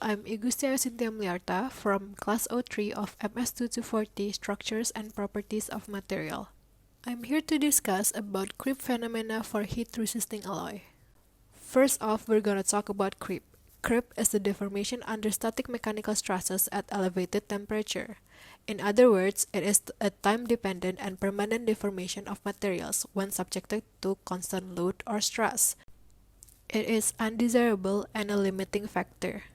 I'm Gusti Shintya Muliarta from Class 03 of MS2240 Structures and Properties of Material. I'm here to discuss about creep phenomena for heat-resisting alloy. First off, we're gonna talk about creep. Creep is the deformation under static mechanical stresses at elevated temperature. In other words, it is a time-dependent and permanent deformation of materials when subjected to constant load or stress. It is undesirable and a limiting factor.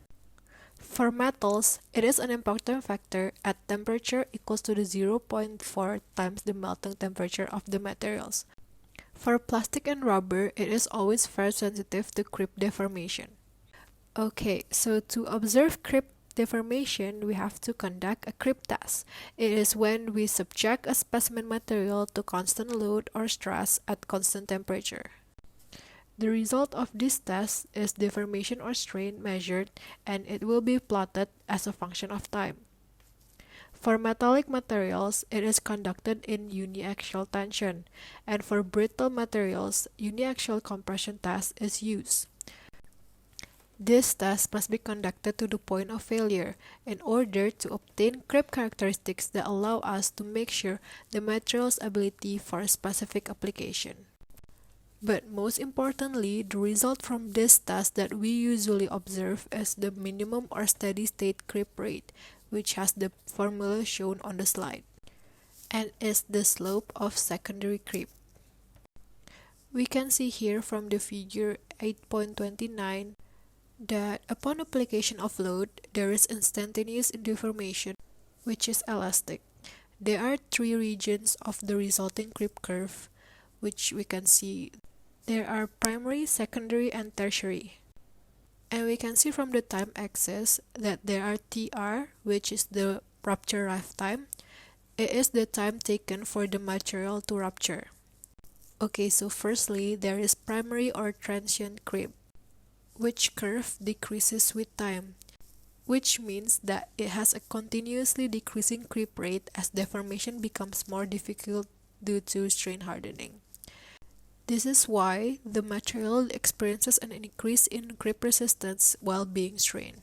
For metals, it is an important factor at temperature equals to the 0.4 times the melting temperature of the materials. For plastic and rubber, it is always very sensitive to creep deformation. Okay, so to observe creep deformation, we have to conduct a creep test. It is when we subject a specimen material to constant load or stress at constant temperature. The result of this test is deformation or strain measured, and it will be plotted as a function of time. For metallic materials, it is conducted in uniaxial tension, and for brittle materials, uniaxial compression test is used. This test must be conducted to the point of failure in order to obtain creep characteristics that allow us to make sure the material's ability for a specific application. But most importantly, the result from this test that we usually observe is the minimum or steady state creep rate, which has the formula shown on the slide, and is the slope of secondary creep. We can see here from the figure 8.29 that upon application of load, there is instantaneous deformation, which is elastic. There are three regions of the resulting creep curve, which we can see. There are primary, secondary, and tertiary. And we can see from the time axis that there are TR, which is the rupture lifetime. It is the time taken for the material to rupture. Okay, so firstly, there is primary or transient creep, which curve decreases with time, which means that it has a continuously decreasing creep rate as deformation becomes more difficult due to strain hardening. This is why the material experiences an increase in creep resistance while being strained.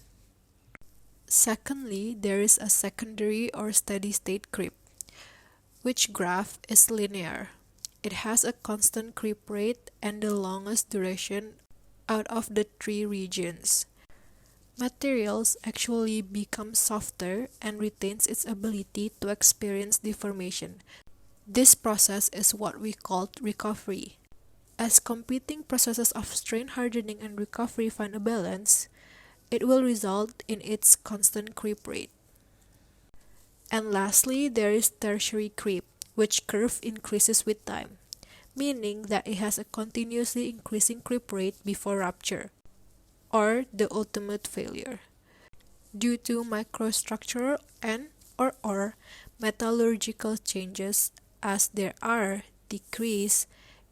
Secondly, there is a secondary or steady state creep, which graph is linear. It has a constant creep rate and the longest duration out of the three regions. Materials actually become softer and retains its ability to experience deformation. This process is what we call recovery. As competing processes of strain hardening and recovery find a balance, it will result in its constant creep rate. And lastly, there is tertiary creep, which curve increases with time, meaning that it has a continuously increasing creep rate before rupture, or the ultimate failure, due to microstructural and/or metallurgical changes as there are decrease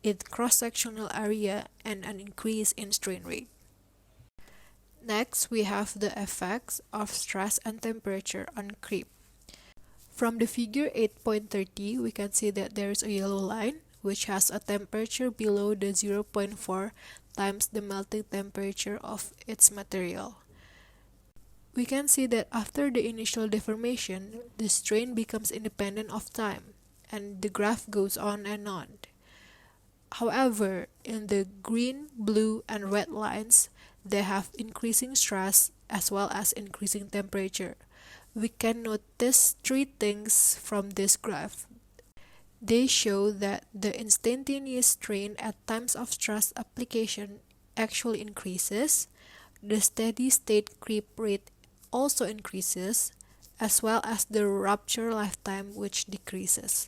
in cross-sectional area and an increase in strain rate. Next, we have the effects of stress and temperature on creep. From the figure 8.30, we can see that there is a yellow line which has a temperature below the 0.4 times the melting temperature of its material. We can see that after the initial deformation, the strain becomes independent of time, and the graph goes on and on. However, in the green, blue, and red lines, they have increasing stress as well as increasing temperature. We can notice three things from this graph. They show that the instantaneous strain at times of stress application actually increases, the steady state creep rate also increases, as well as the rupture lifetime which decreases.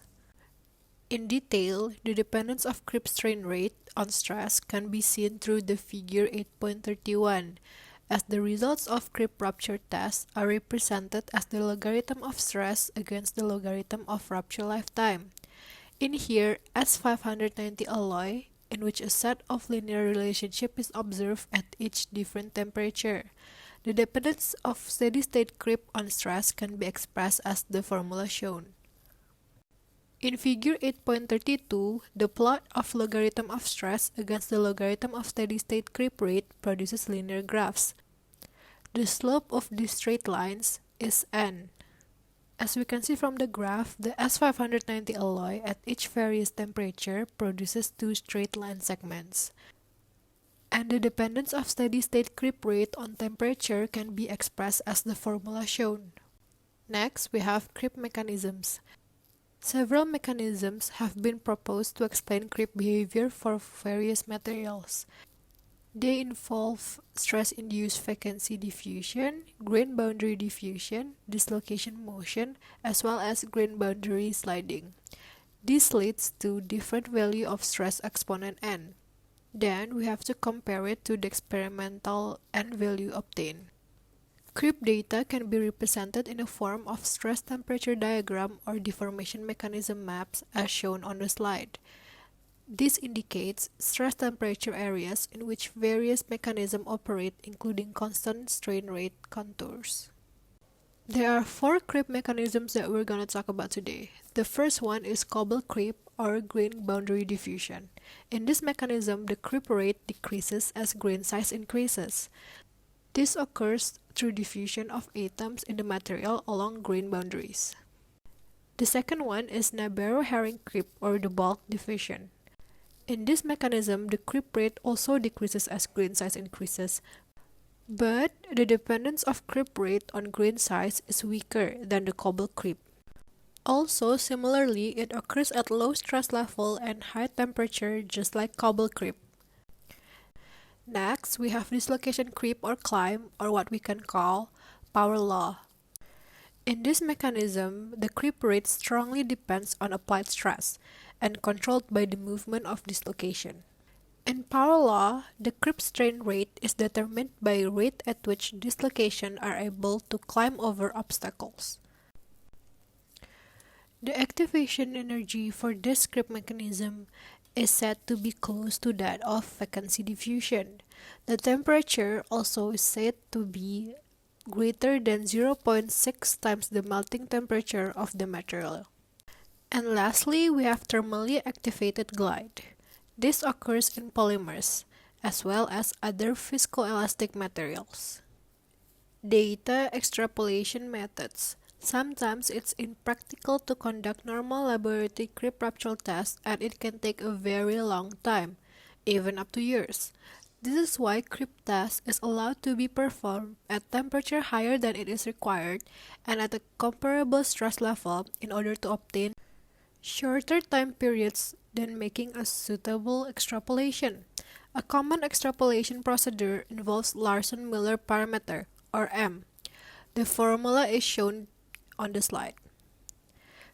In detail, the dependence of creep strain rate on stress can be seen through the figure 8.31, as the results of creep rupture tests are represented as the logarithm of stress against the logarithm of rupture lifetime. In here, S590 alloy, in which a set of linear relationship is observed at each different temperature. The dependence of steady-state creep on stress can be expressed as the formula shown. In figure 8.32, the plot of logarithm of stress against the logarithm of steady-state creep rate produces linear graphs. The slope of these straight lines is n. As we can see from the graph, the S590 alloy at each various temperature produces two straight line segments. And the dependence of steady-state creep rate on temperature can be expressed as the formula shown. Next, we have creep mechanisms. Several mechanisms have been proposed to explain creep behavior for various materials. They involve stress-induced vacancy diffusion, grain boundary diffusion, dislocation motion, as well as grain boundary sliding. This leads to different value of stress exponent n. Then we have to compare it to the experimental n value obtained. Creep data can be represented in the form of stress temperature diagram or deformation mechanism maps as shown on the slide. This indicates stress temperature areas in which various mechanisms operate, including constant strain rate contours. There are four creep mechanisms that we're going to talk about today. The first one is cobble creep or grain boundary diffusion. In this mechanism, the creep rate decreases as grain size increases. This occurs through diffusion of atoms in the material along grain boundaries. The second one is Nabarro-Herring creep or the bulk diffusion. In this mechanism, the creep rate also decreases as grain size increases, but the dependence of creep rate on grain size is weaker than the cobble creep. Also, similarly, it occurs at low stress level and high temperature just like cobble creep. Next, we have dislocation creep or climb, or what we can call power law. In this mechanism, the creep rate strongly depends on applied stress and controlled by the movement of dislocation. In power law, the creep strain rate is determined by rate at which dislocation are able to climb over obstacles. The activation energy for this creep mechanism is said to be close to that of vacancy diffusion. The temperature also is said to be greater than 0.6 times the melting temperature of the material. And lastly, we have thermally activated glide. This occurs in polymers, as well as other viscoelastic materials. Data extrapolation methods. Sometimes it's impractical to conduct normal laboratory creep rupture tests, and it can take a very long time, even up to years. This is why creep test is allowed to be performed at temperature higher than it is required and at a comparable stress level in order to obtain shorter time periods than making a suitable extrapolation. A common extrapolation procedure involves Larson-Miller parameter, or M. The formula is shown on the slide.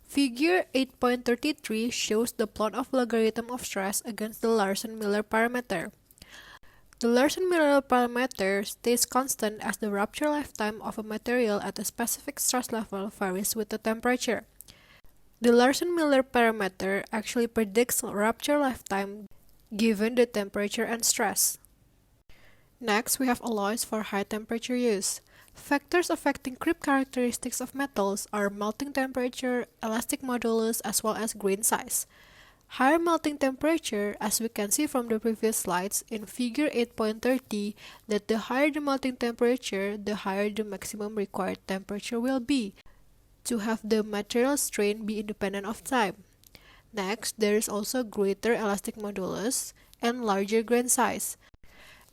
Figure 8.33 shows the plot of logarithm of stress against the Larson-Miller parameter. The Larson-Miller parameter stays constant as the rupture lifetime of a material at a specific stress level varies with the temperature. The Larson-Miller parameter actually predicts rupture lifetime given the temperature and stress. Next, we have alloys for high temperature use. Factors affecting creep characteristics of metals are melting temperature, elastic modulus, as well as grain size. Higher melting temperature, as we can see from the previous slides in figure 8.30, that the higher the melting temperature, the higher the maximum required temperature will be to have the material strain be independent of time. Next, there is also greater elastic modulus and larger grain size,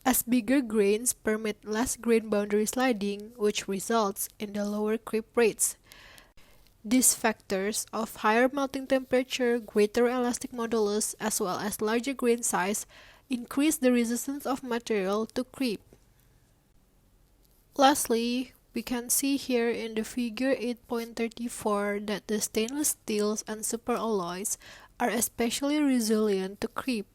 as bigger grains permit less grain boundary sliding, which results in the lower creep rates. These factors of higher melting temperature, greater elastic modulus, as well as larger grain size increase the resistance of material to creep. Lastly, we can see here in the figure 8.34 that the stainless steels and superalloys are especially resilient to creep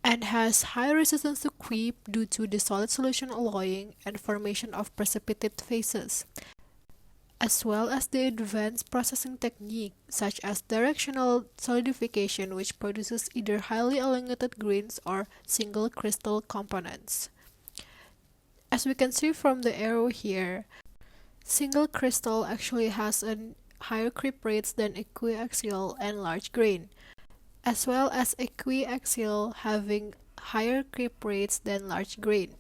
and has high resistance to creep due to the solid solution alloying and formation of precipitate phases, as well as the advanced processing technique such as directional solidification, which produces either highly elongated grains or single crystal components. As we can see from the arrow here, single crystal actually has a higher creep rates than equiaxial and large grain, as well as equiaxial having higher creep rates than large grain.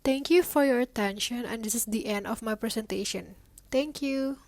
Thank you for your attention, and this is the end of my presentation. Thank you.